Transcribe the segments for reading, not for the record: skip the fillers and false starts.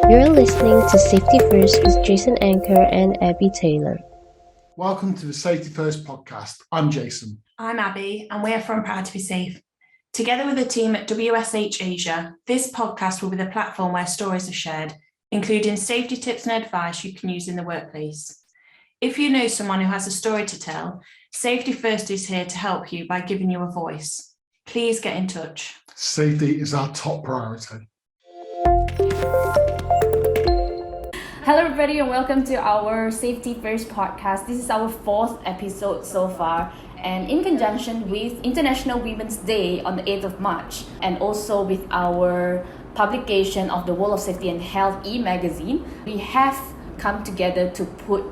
You're listening to Safety First with Jason Anker and Abby Taylor. Welcome to the Safety First podcast. I'm Jason. I'm Abby, and we're from Proud to Be Safe. Together with the team at WSHAsia, this podcast will be the platform where stories are shared, including safety tips and advice you can use in the workplace. If you know someone who has a story to tell, Safety First is here to help you by giving you a voice. Please get in touch. Safety is our top priority. Hello everybody and welcome to our Safety First podcast. This is our 4th episode so far, and in conjunction with International Women's Day on the 8th of March and also with our publication of the World of Safety and Health e-magazine, we have come together to put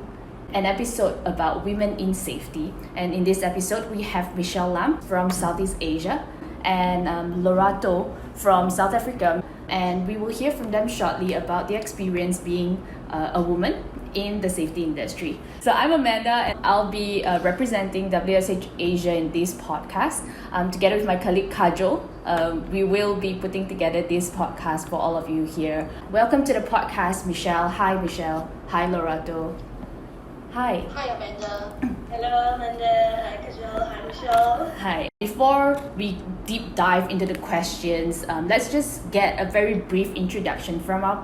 an episode about women in safety. And in this episode we have Michelle Lam from Southeast Asia and Lorato from South Africa, and we will hear from them shortly about their experience being a woman in the safety industry. So I'm Amanda, and I'll be representing WSHAsia in this podcast. Together with my colleague Kajol, we will be putting together this podcast for all of you here. Welcome to the podcast, Michelle. Hi, Michelle. Hi, Lorato. Hi. Hi, Amanda. Hello, Amanda. Hi, Kajol. Hi, Michelle. Hi. Before we deep dive into the questions, let's just get a very brief introduction from our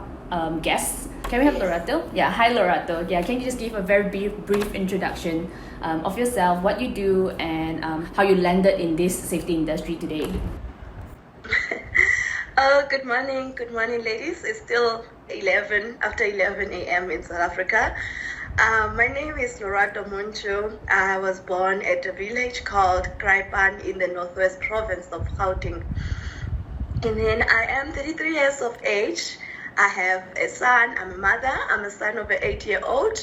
guests. Can we have Lorato? Yeah, hi Lorato. Yeah, can you just give a very brief introduction of yourself, what you do, and how you landed in this safety industry today? Good morning. Good morning, ladies. It's still after 11 a.m. in South Africa. My name is Lorato Moncho. I was born at a village called Kraipan in the northwest province of Gauteng. And then I am 33 years of age. I have a son. I'm a mother. I'm a son of an 8-year-old,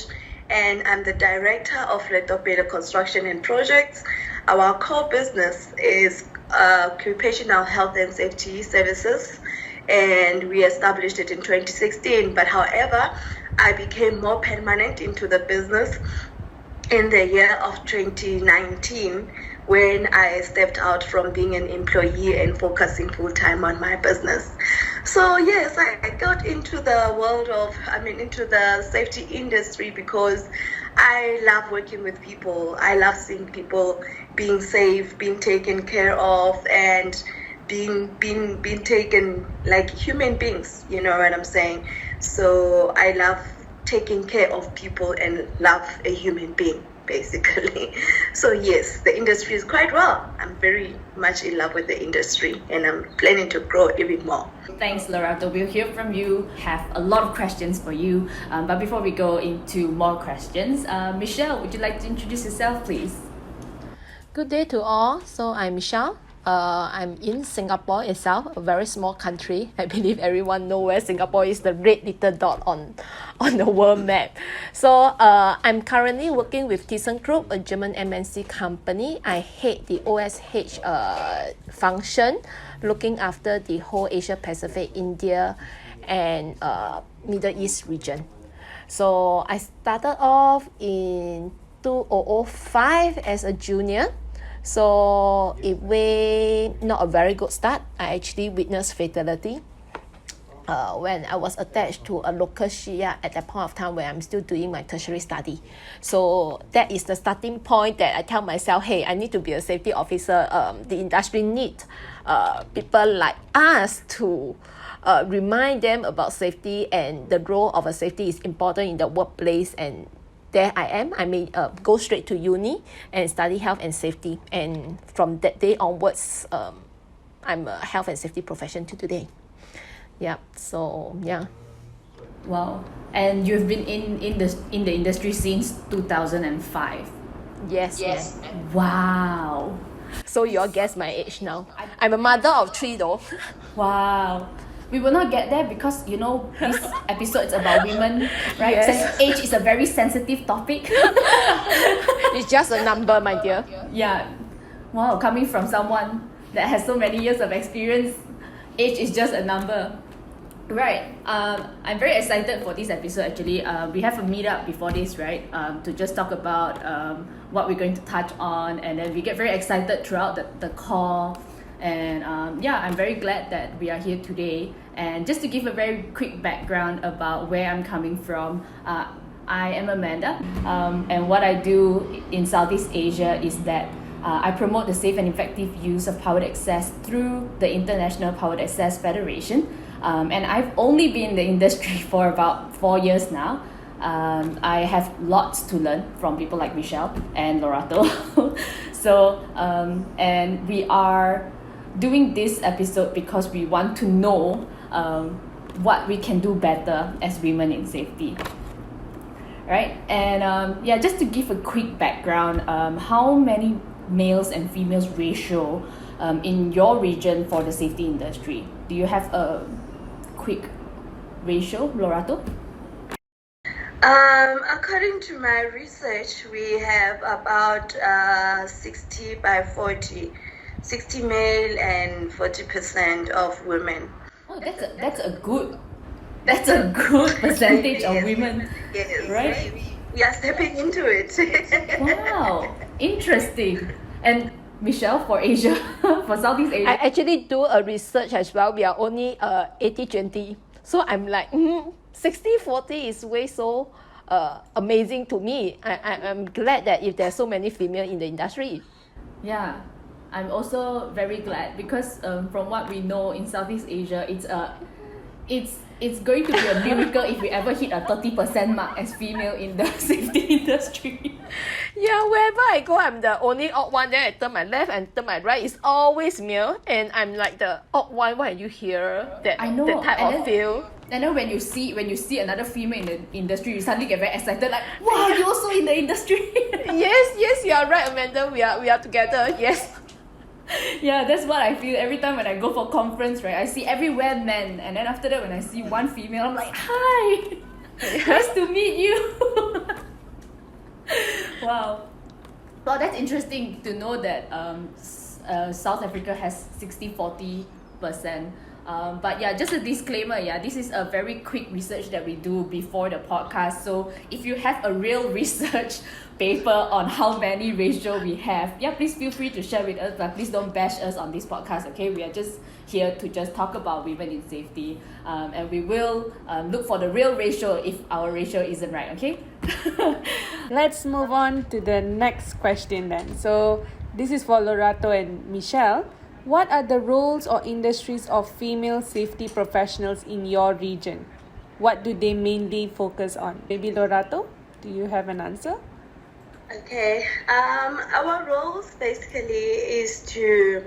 and I'm the director of Loetopele Construction and Projects. Our core business is occupational health and safety services, and we established it in 2016. But however, I became more permanent into the business in the year of 2019 when I stepped out from being an employee and focusing full-time on my business. So yes, I got into into the safety industry because I love working with people. I love seeing people being safe, being taken care of, and being taken like human beings, you know what I'm saying? So I love taking care of people and love a human being, basically. So yes, the industry is quite well. I'm very much in love with the industry, and I'm planning to grow even more. Thanks, Lorato. We'll hear from you. Have a lot of questions for you. But before we go into more questions, Michelle, would you like to introduce yourself, please? Good day to all. So I'm Michelle. I'm in Singapore itself, a very small country. I believe everyone knows where Singapore is, the red little dot on the world map. So I'm currently working with ThyssenKrupp, a German MNC company. I head the OSH function, looking after the whole Asia Pacific, India, and Middle East region. So I started off in 2005 as a junior. So it was not a very good start. I actually witnessed fatality when I was attached to a local Shia at that point of time when I'm still doing my tertiary study. So that is the starting point that I tell myself, hey, I need to be a safety officer. The industry needs people like us to remind them about safety, and the role of a safety is important in the workplace. And there I am. I may go straight to uni and study health and safety. And from that day onwards, I'm a health and safety professional to today. Yeah. So yeah. Wow. And you've been in the industry since 2005. Yes. Wow. So you all guess my age now. I'm a mother of 3 though. Wow. We will not get there because, this episode is about women, right? Yes. Age is a very sensitive topic. It's just a number, my dear. Yeah. Wow, coming from someone that has so many years of experience, age is just a number. Right. I'm very excited for this episode actually. We have a meetup before this, right? To just talk about what we're going to touch on, and then we get very excited throughout the call. And I'm very glad that we are here today. And just to give a very quick background about where I'm coming from, I am Amanda, and what I do in Southeast Asia is that I promote the safe and effective use of powered access through the International Powered Access Federation. And I've only been in the industry for about 4 years now. I have lots to learn from people like Michelle and Lorato. So, and we are doing this episode because we want to know what we can do better as women in safety. Right? And just to give a quick background, how many males and females ratio in your region for the safety industry? Do you have a quick ratio, Lorato? According to my research, we have about 60 by 40, 60 male and 40% of women. Oh, that's a good percentage of women. Yes, right? We are stepping into it. Wow, interesting. And Michelle, for Asia, for Southeast Asia? I actually do a research as well. We are only 80-20. So I'm like, 60-40 is way so amazing to me. I'm glad that if there's so many female in the industry. Yeah, I'm also very glad because from what we know in Southeast Asia, it's going to be a miracle if we ever hit a 30% mark as female in the safety industry. Yeah, wherever I go, I'm the only odd one. Then I turn my left and turn my right. It's always male, and I'm like the odd one. When you hear that, I know, that type and of feel. And then when you see another female in the industry, you suddenly get very excited, like, wow, you're also in the industry. Yes, you are right, Amanda. We are together. Yes. Yeah, that's what I feel every time when I go for conference, right? I see everywhere men, and then after that when I see one female, I'm like, hi, nice to meet you. Wow. Well, that's interesting to know that South Africa has 60-40%. But yeah, just a disclaimer, this is a very quick research that we do before the podcast. So if you have a real research paper on how many ratio we have, please feel free to share with us, but please don't bash us on this podcast, okay? We are just here to just talk about women in safety, and we will look for the real ratio if our ratio isn't right, okay? Let's move on to the next question then. So this is for Lorato and Michelle. What are the roles or industries of female safety professionals in your region? What do they mainly focus on? Maybe Lorato, do you have an answer? Okay, our roles basically is to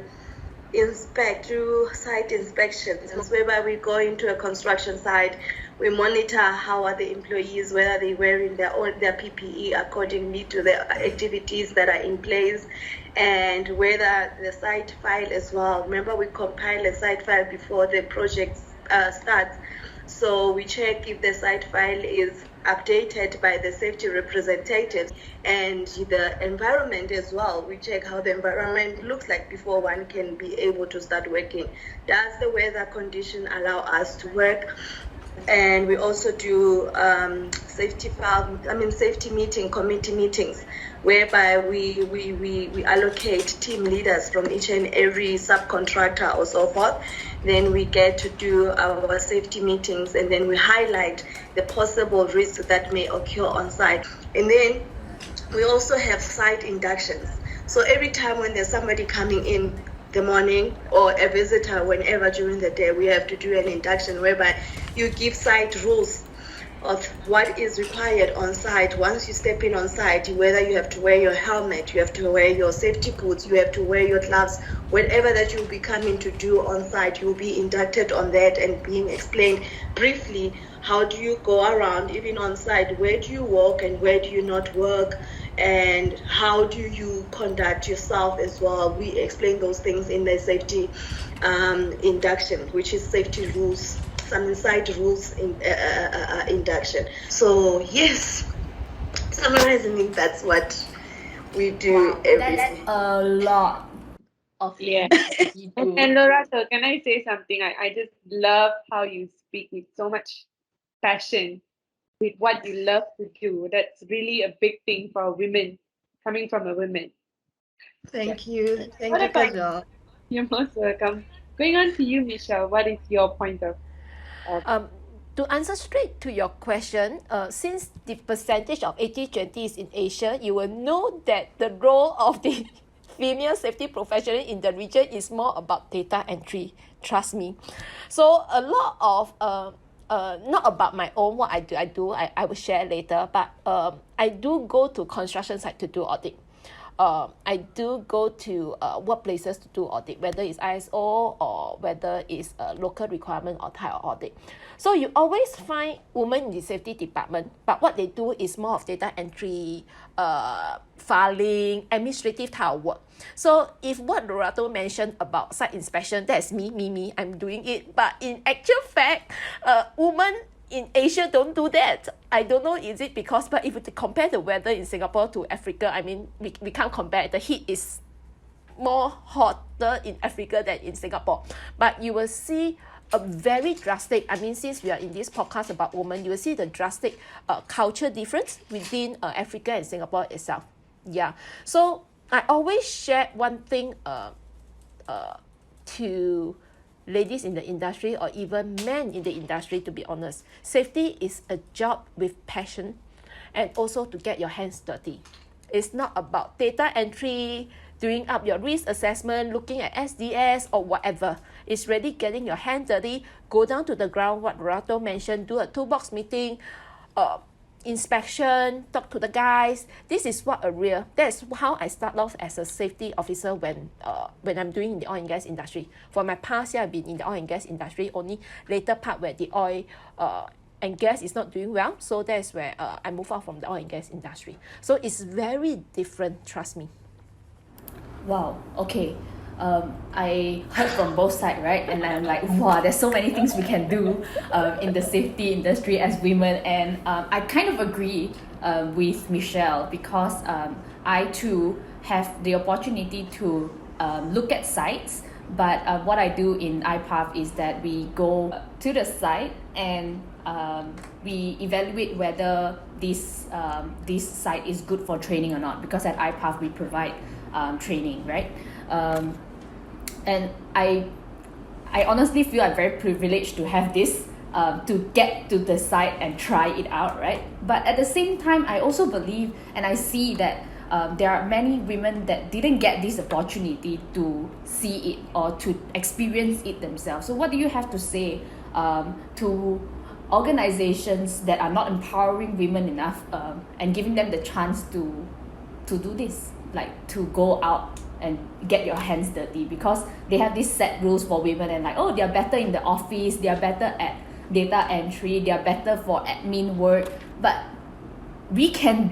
inspect, do site inspections, whereby we go into a construction site, we monitor how are the employees, whether they're wearing their PPE accordingly to the activities that are in place, and whether the site file as well. Remember, we compile a site file before the project starts. So we check if the site file is updated by the safety representatives, and the environment as well. We check how the environment looks like before one can be able to start working. Does the weather condition allow us to work? And we also do safety committee meetings, whereby we allocate team leaders from each and every subcontractor or so forth. Then we get to do our safety meetings, and then we highlight the possible risks that may occur on site. And then we also have site inductions. So every time when there's somebody coming in the morning or a visitor whenever during the day, we have to do an induction whereby you give site rules of what is required on site. Once you step in on site, whether you have to wear your helmet, you have to wear your safety boots, you have to wear your gloves, whatever that you'll be coming to do on site, you'll be inducted on that and being explained briefly how do you go around even on site, where do you walk and where do you not work, and how do you conduct yourself as well. We explain those things in the safety induction, which is safety rules, some inside rules in induction. So yes, summarizing it, that's what we do every That's a lot of Yeah. things you do. And Lorato, can I say something? I just love how you speak with so much passion with what you love to do. That's really a big thing for women, coming from a woman. Thank you. Thank What you, about- Kajal. You're most welcome. Going on to you, Michelle, what is your point of To answer straight to your question, since the percentage of 80-20 is in Asia, you will know that the role of the female safety professional in the region is more about data entry. Trust me. So a lot of not about my own what I will share later, but I do go to construction site to do audit. I do go to workplaces to do audit, whether it's ISO or whether it's a local requirement or type of audit. So you always find women in the safety department, but what they do is more of data entry, filing, administrative type of work. So if what Lorato mentioned about site inspection, that's me, I'm doing it. But in actual fact, women in Asia don't do that. I don't know, is it because, but if you compare the weather in Singapore to Africa, I mean, we can't compare. The heat is more hotter in Africa than in Singapore. But you will see a very drastic, I mean, since we are in this podcast about women, you will see the drastic culture difference within Africa and Singapore itself. Yeah. So I always share one thing to ladies in the industry or even men in the industry, to be honest. Safety is a job with passion and also to get your hands dirty. It's not about data entry, doing up your risk assessment, looking at SDS or whatever. It's really getting your hands dirty, go down to the ground, what Lorato mentioned, do a toolbox meeting, inspection, talk to the guys. This is what that's how I start off as a safety officer when I'm doing in the oil and gas industry. For my past year, I've been in the oil and gas industry, only later part where the oil and gas is not doing well. So that's where I move out from the oil and gas industry. So it's very different, trust me. Wow, okay. I heard from both sides, right? And I'm like, wow, there's so many things we can do in the safety industry as women. And I kind of agree with Michelle because I too have the opportunity to look at sites. But what I do in IPAF is that we go to the site and we evaluate whether this site is good for training or not. Because at IPAF we provide training, right? And I honestly feel I'm very privileged to have this, to get to the site and try it out, right? But at the same time, I also believe and I see that there are many women that didn't get this opportunity to see it or to experience it themselves. So what do you have to say to organizations that are not empowering women enough and giving them the chance to do this, like to go out and get your hands dirty, because they have these set rules for women and like, oh, they're better in the office, they're better at data entry, they're better for admin work, but we can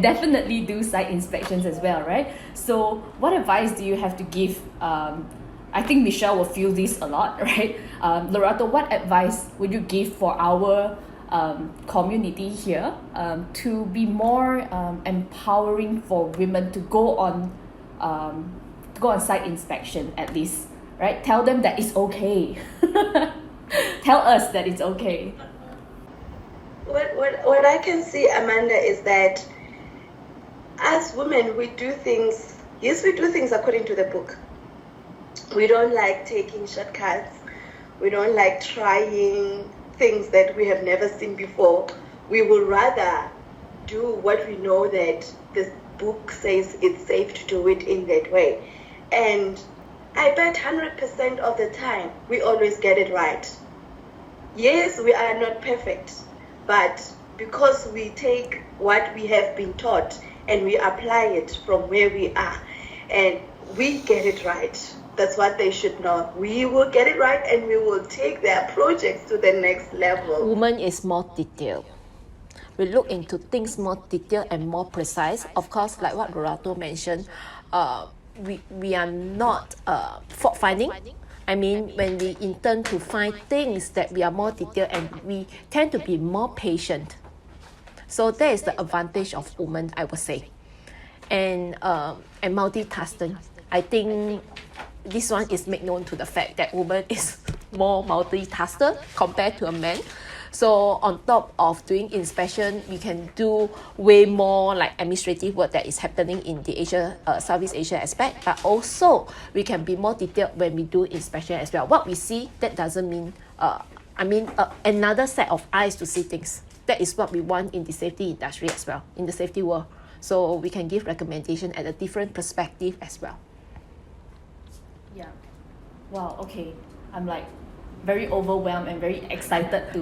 definitely do site inspections as well, right? So what advice do you have to give? I think Michelle will feel this a lot, right? Lorato, what advice would you give for our community here to be more empowering for women to go on site inspection at least, right? Tell them that it's okay. Tell us that it's okay. What I can see, Amanda, is that as women, we do things according to the book. We don't like taking shortcuts. We don't like trying things that we have never seen before. We will rather do what we know that this book says it's safe to do it in that way. And I bet 100% of the time, we always get it right. Yes, we are not perfect, but because we take what we have been taught and we apply it from where we are, and we get it right. That's what they should know. We will get it right and we will take their projects to the next level. Woman is more detailed. We look into things more detailed and more precise. Of course, like what Lorato mentioned, we are not fault finding. I mean, when we intend to find things that we are more detailed and we tend to be more patient. So that is the advantage of women, I would say. And multitasking. I think this one is made known to the fact that woman is more multitasker compared to a man. So on top of doing inspection, we can do way more like administrative work that is happening in the Southeast Asia aspect. But also we can be more detailed when we do inspection as well. What we see, that doesn't mean another set of eyes to see things. That is what we want in the safety industry as well, in the safety world. So we can give recommendation at a different perspective as well. Yeah. Wow, okay. I'm like very overwhelmed and very excited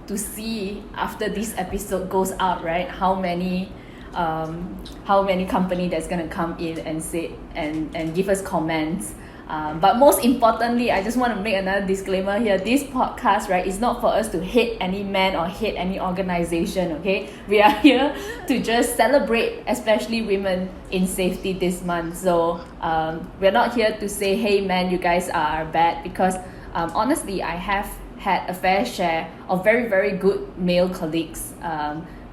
to see after this episode goes out, right? How many company that's gonna come in and say and give us comments. But most importantly, I just want to make another disclaimer here. This podcast, right, is not for us to hate any man or hate any organization, okay? We are here to just celebrate, especially women in safety this month. So we're not here to say, hey man, you guys are bad, because honestly, I have had a fair share of very, very good male colleagues,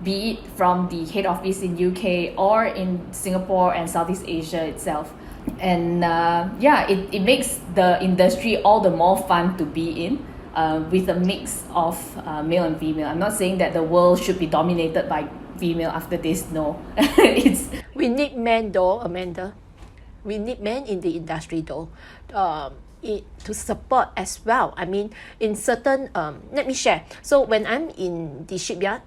be it from the head office in UK or in Singapore and Southeast Asia itself. And it makes the industry all the more fun to be in, with a mix of male and female. I'm not saying that the world should be dominated by female after this, no. We need men though, Amanda. We need men in the industry though, to support as well. I mean, in certain, let me share. So when I'm in the shipyard,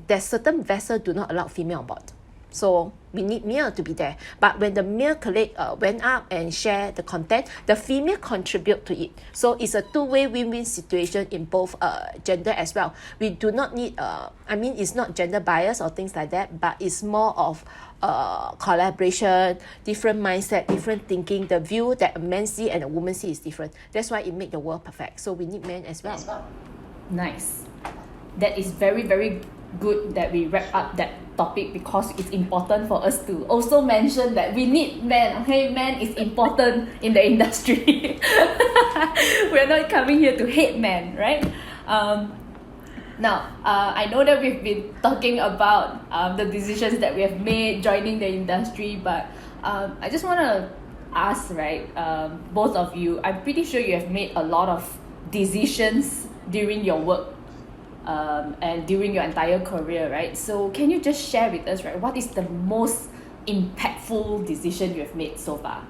there's certain vessels do not allow female on board. So we need male to be there. But when the male colleague went up and shared the content, the female contribute to it. So it's a two-way win-win situation in both gender as well. We do not need, it's not gender bias or things like that, but it's more of collaboration, different mindset, different thinking. The view that a man see and a woman see is different. That's why it makes the world perfect. So we need men as well. Nice. That is very, very good that we wrap up that topic, because it's important for us to also mention that we need men. Okay, men is important in the industry. We're not coming here to hate men, right? Now, I know that we've been talking about the decisions that we have made joining the industry, but I just want to ask, right, both of you, I'm pretty sure you have made a lot of decisions during your work and during your entire career, right? So can you just share with us, right, what is the most impactful decision you have made so far?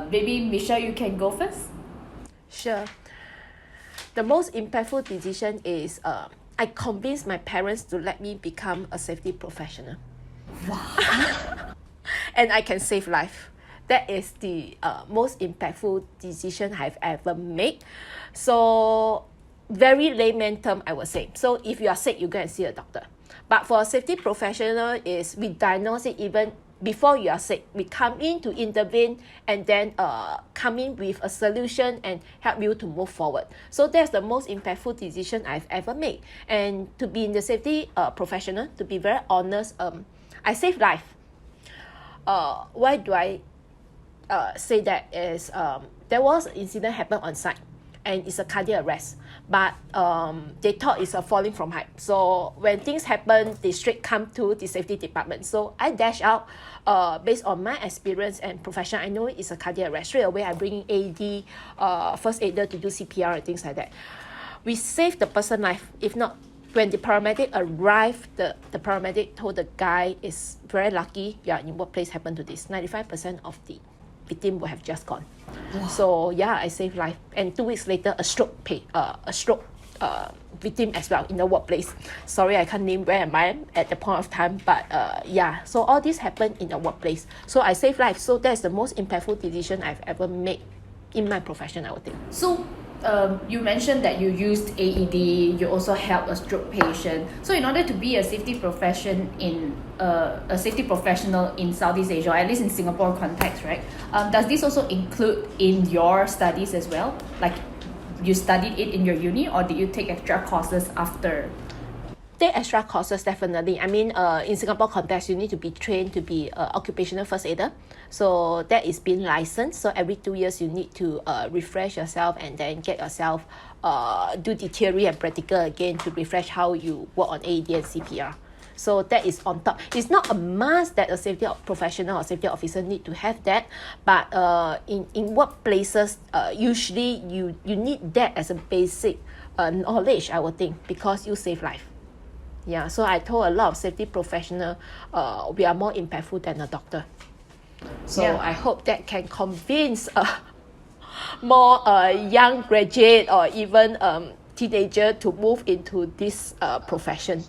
Maybe Michelle, you can go first. Sure. The most impactful decision is I convinced my parents to let me become a safety professional. Wow. And I can save life. That is the most impactful decision I've ever made. So very layman term, I would say. So if you are sick, you go and see a doctor. But for a safety professional, is we diagnose it even before you are sick. We come in to intervene and then come in with a solution and help you to move forward. So that's the most impactful decision I've ever made. And to be in the safety professional, to be very honest, I save life. Why do I say that is there was an incident happened on site, and it's a cardiac arrest, but they thought it's a falling from height. So when things happen, they straight come to the safety department. So I dash out based on my experience and profession. I know it's a cardiac arrest. Straight away, I bring in AD, first aider to do CPR and things like that. We saved the person's life. If not, when the paramedic arrived, the paramedic told the guy is very lucky. Yeah, in what place happened to this? 95% of the victim would have just gone. Wow. So yeah, I saved life. And 2 weeks later, a stroke victim as well in the workplace. Sorry, I can't name where am I at the point of time, but yeah. So all this happened in the workplace. So I saved life. So that's the most impactful decision I've ever made in my profession, I would think. So you mentioned that you used AED, you also helped a stroke patient. So in order to be a safety profession in a safety professional in Southeast Asia, or at least in Singapore context, right? Does this also include in your studies as well? Like you studied it in your uni, or did you take extra courses after? Take extra courses, definitely. I mean, in Singapore context, you need to be trained to be an occupational first aider. So that is being licensed. So every 2 years, you need to refresh yourself and then get yourself do the theory and practical again to refresh how you work on AED and CPR. So that is on top. It's not a must that a safety professional or safety officer need to have that. But in workplaces, usually you need that as a basic knowledge, I would think, because you save life. Yeah, so I told a lot of safety professionals we are more impactful than a doctor. So yeah. I hope that can convince young graduate or even teenager to move into this profession?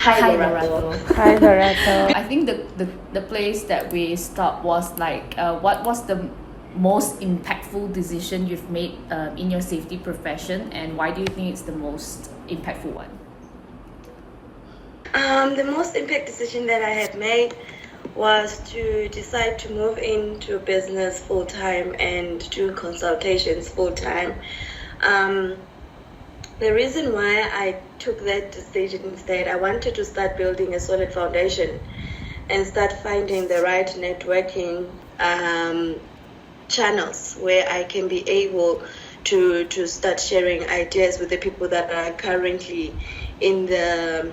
Hi, Lorato. Hi, Lorato. I think the place that we stopped was like, what was the most impactful decision you've made in your safety profession, and why do you think it's the most impactful one? The most impact decision that I had made was to decide to move into business full time and do consultations full time. The reason why I took that decision instead, I wanted to start building a solid foundation and start finding the right networking channels where I can be able to start sharing ideas with the people that are currently in the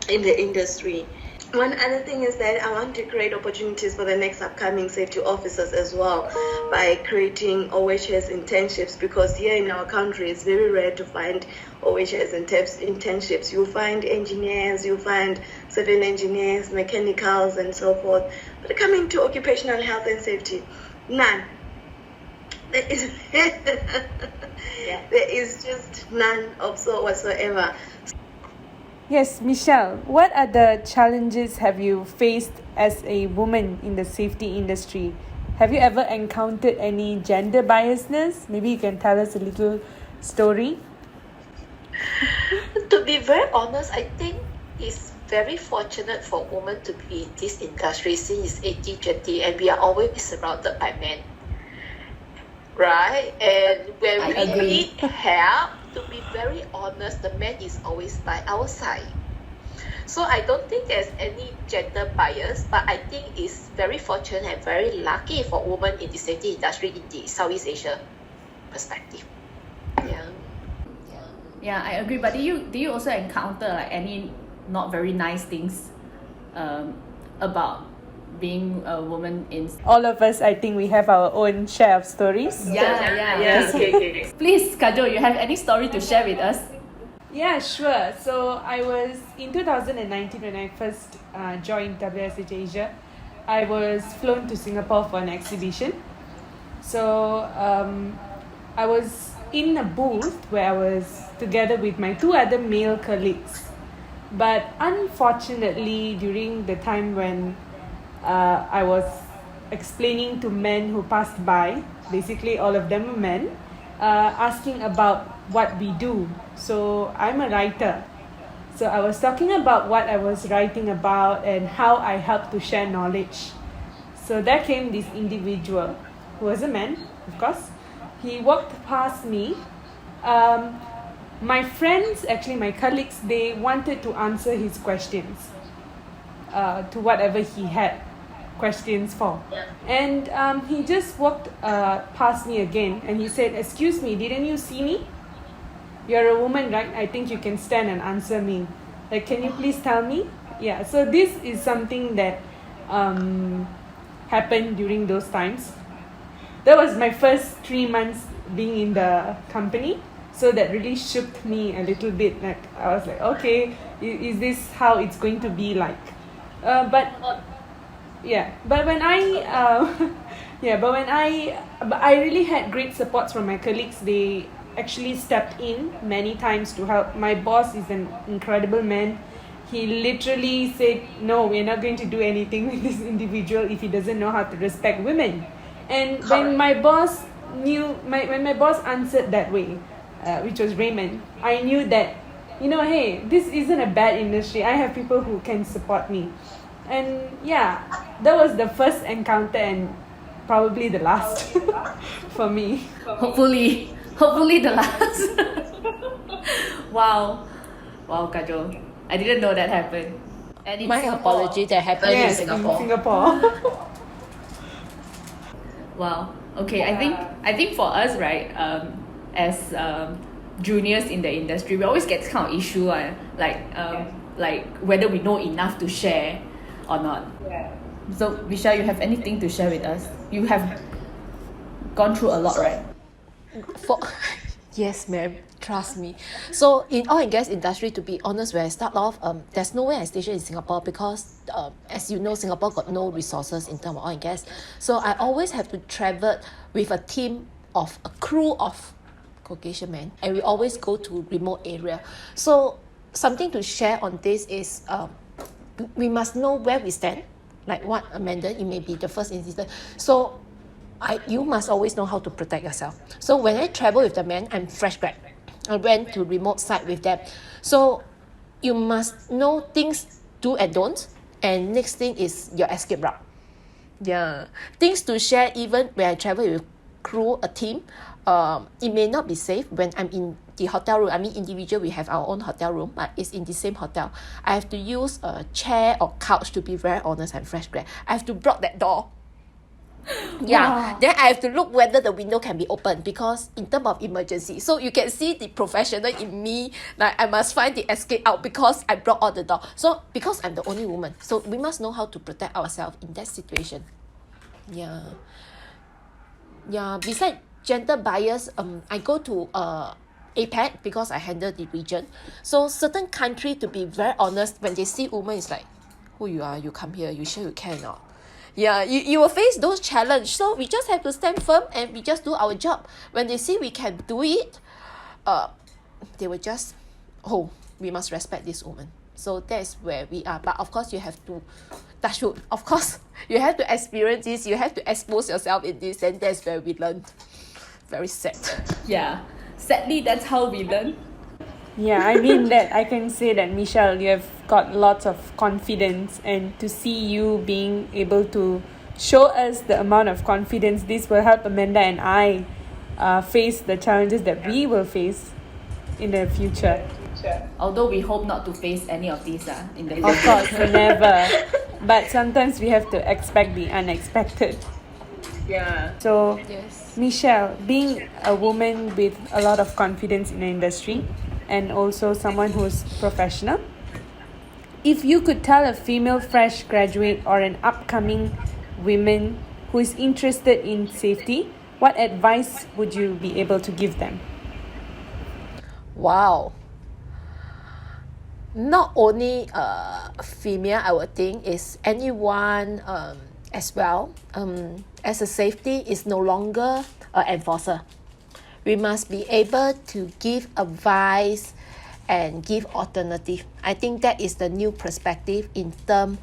industry. One other thing is that I want to create opportunities for the next upcoming safety officers as well by creating OSHA's internships, because here in our country it's very rare to find OSHA's internships. You'll find engineers, you'll find civil engineers, mechanicals and so forth. But coming to occupational health and safety, none. There is just none of so whatsoever. Yes, Michelle, what are the challenges have you faced as a woman in the safety industry? Have you ever encountered any gender biasness? Maybe you can tell us a little story. To be very honest, I think it's very fortunate for women to be in this industry since it's 80-20 and we are always surrounded by men. Right? And when I we agree. need help, to be very honest, the man is always by our side. So I don't think there's any gender bias, but I think it's very fortunate and very lucky for women in the safety industry in the Southeast Asia perspective. Yeah, I agree. But do you also encounter like any not very nice things about being a woman in? All of us, I think we have our own share of stories. Yeah. Okay. Please, Kajol, you have any story to share with us? Yeah, sure. So I was in 2019 when I first joined WSHAsia. I was flown to Singapore for an exhibition. So I was in a booth where I was together with my two other male colleagues. But unfortunately, during the time when I was explaining to men who passed by, basically all of them were men, asking about what we do. So I'm a writer. So I was talking about what I was writing about and how I help to share knowledge. So there came this individual who was a man, of course. He walked past me. My friends, actually my colleagues, they wanted to answer his questions to whatever he had questions for. And he just walked past me again and he said, "Excuse me, didn't you see me? You're a woman, right? I think you can stand and answer me. Like, can you please tell me?" Yeah, so this is something that happened during those times. That was my first 3 months being in the company. So that really shook me a little bit. Like, I was like, okay, is this how it's going to be like? But when I really had great supports from my colleagues. They actually stepped in many times to help. My boss is an incredible man. He literally said, "No, we're not going to do anything with this individual if he doesn't know how to respect women." And when my boss answered that way, which was Raymond, I knew that, hey, this isn't a bad industry. I have people who can support me. And yeah, that was the first encounter and probably the last for me. Hopefully the last. Wow, Kajol, I didn't know that happened. And in My Singapore- apology that happened in Yes, Singapore. in Singapore. Wow. Okay, I think for us, right, as juniors in the industry, we always get this kind of issue, like whether we know enough to share or not. Yeah. So, Visha, you have anything to share with us? You have gone through a lot, right? Yes, ma'am. Trust me. So in oil and gas industry, to be honest, where I start off, there's nowhere I station in Singapore because, as you know, Singapore got no resources in terms of oil and gas. So I always have to travel with a team of a crew of Caucasian men, and we always go to remote area. So something to share on this is, we must know where we stand. Like what Amanda, it may be the first incident. So you must always know how to protect yourself. So when I travel with the men, I'm fresh grad. I went to remote site with them. So you must know things do and don't. And next thing is your escape route. Yeah. Things to share even when I travel with crew, a team. It may not be safe when I'm in the hotel room. I mean, individual, we have our own hotel room, but it's in the same hotel. I have to use a chair or couch, to be very honest. I'm fresh grad. I have to block that door. Yeah, Wow. then I have to look whether the window can be opened because in terms of emergency. So you can see the professional in me, like I must find the escape out because I blocked all the door. So because I'm the only woman, so we must know how to protect ourselves in that situation. Yeah. Yeah, besides gender bias, I go to APAC because I handle the region. So certain country, to be very honest, when they see women, it's like, who you are, you come here, you sure you can or not? Yeah, you will face those challenges. So we just have to stand firm and we just do our job. When they see we can do it, they will just, oh, we must respect this woman. So that's where we are. But of course, you have to touch wood. Of course, you have to experience this. You have to expose yourself in this, and that's where we learn. Very sad. Yeah. Sadly, that's how we learn. Yeah, I mean that I can say that, Michelle, you have got lots of confidence, and to see you being able to show us the amount of confidence, this will help Amanda and I face the challenges that we will face in the future. Although we hope not to face any of these in the Of future. course, never. But sometimes we have to expect the unexpected. Yeah. So, Yes. Michelle, being a woman with a lot of confidence in the industry and also someone who's professional, if you could tell a female fresh graduate or an upcoming woman who is interested in safety, what advice would you be able to give them? Wow. Not only female, I would think, is anyone as well. As a safety is no longer an enforcer. We must be able to give advice and give alternative. I think that is the new perspective in term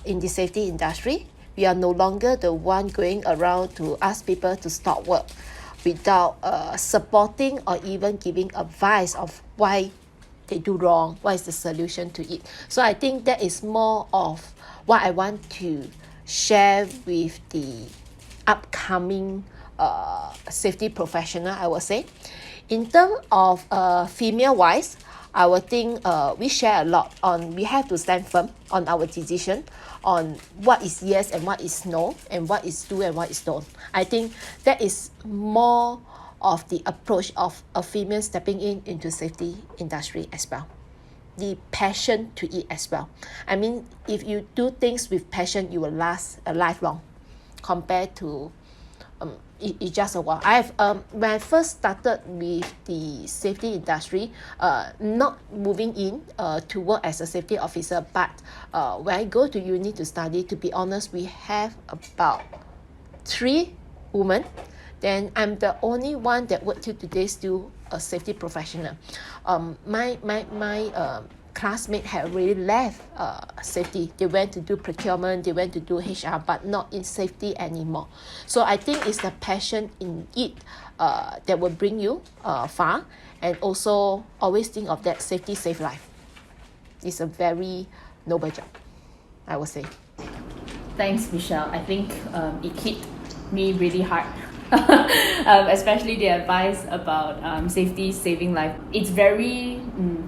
in the safety industry. We are no longer the one going around to ask people to stop work without supporting or even giving advice of why they do wrong, what is the solution to it. So I think that is more of what I want to share with the upcoming safety professional, I would say. In terms of female wise, I would think we share a lot on, we have to stand firm on our decision on what is yes and what is no, and what is do and what is don't. I think that is more of the approach of a female stepping into safety industry as well. The passion to it as well. I mean, if you do things with passion, you will last a lifelong compared to it's just a while. When I first started with the safety industry, not moving in to work as a safety officer, but when I go to uni to study, to be honest, we have about 3 women. Then I'm the only one that work till today still a safety professional. My classmate had already left safety. They went to do procurement, they went to do HR, but not in safety anymore. So I think it's the passion in it that will bring you far, and also always think of that safety, save life. It's a very noble job, I would say. Thanks, Michelle. I think it hit me really hard. Especially the advice about safety, saving life. It's very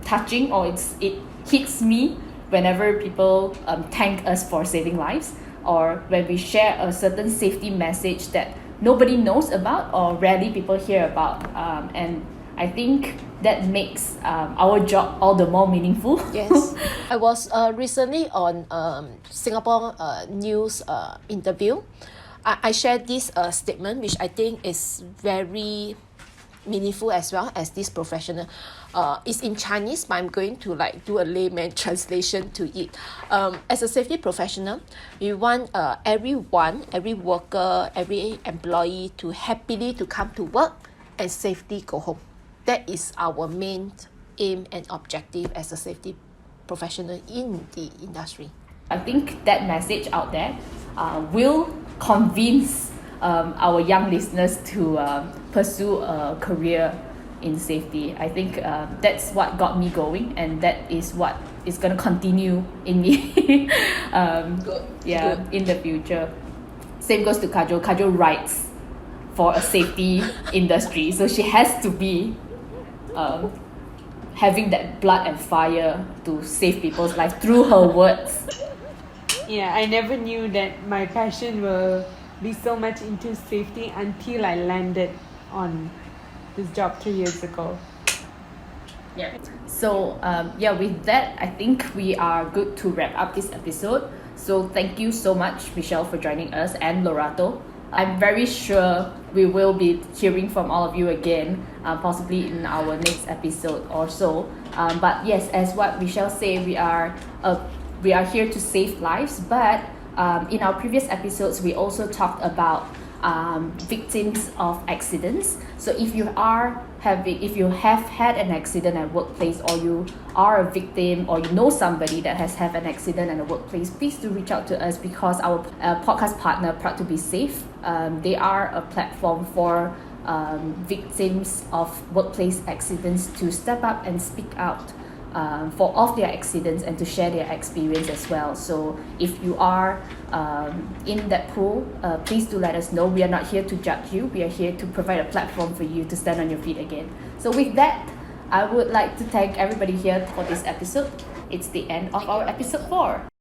touching, or it hits me whenever people thank us for saving lives, or when we share a certain safety message that nobody knows about or rarely people hear about. And I think that makes our job all the more meaningful. Yes. I was recently on Singapore news interview. I shared this statement, which I think is very meaningful as well as this professional. It's in Chinese, but I'm going to like do a layman translation to it. As a safety professional, we want everyone, every worker, every employee to happily to come to work and safely go home. That is our main aim and objective as a safety professional in the industry. I think that message out there will convince our young listeners to pursue a career in safety. I think that's what got me going, and that is what is going to continue in me in the future. Same goes to Kajol. Kajol writes for a safety industry, so she has to be having that blood and fire to save people's life through her words. Yeah, I never knew that my passion will be so much into safety until I landed on this job 3 years ago. Yeah. So with that, I think we are good to wrap up this episode. So thank you so much, Michelle, for joining us, and Lorato. I'm very sure we will be hearing from all of you again, possibly in our next episode or so. But yes, as what Michelle said, we are here to save lives, but in our previous episodes, we also talked about victims of accidents. So if you have had an accident at workplace, or you are a victim, or you know somebody that has had an accident at a workplace, please do reach out to us, because our podcast partner, Proud to Be Safe, they are a platform for victims of workplace accidents to step up and speak out of their accidents and to share their experience as well. So if you are in that pool, please do let us know. We are not here to judge you. We are here to provide a platform for you to stand on your feet again. So with that, I would like to thank everybody here for this episode. It's the end of our episode 4.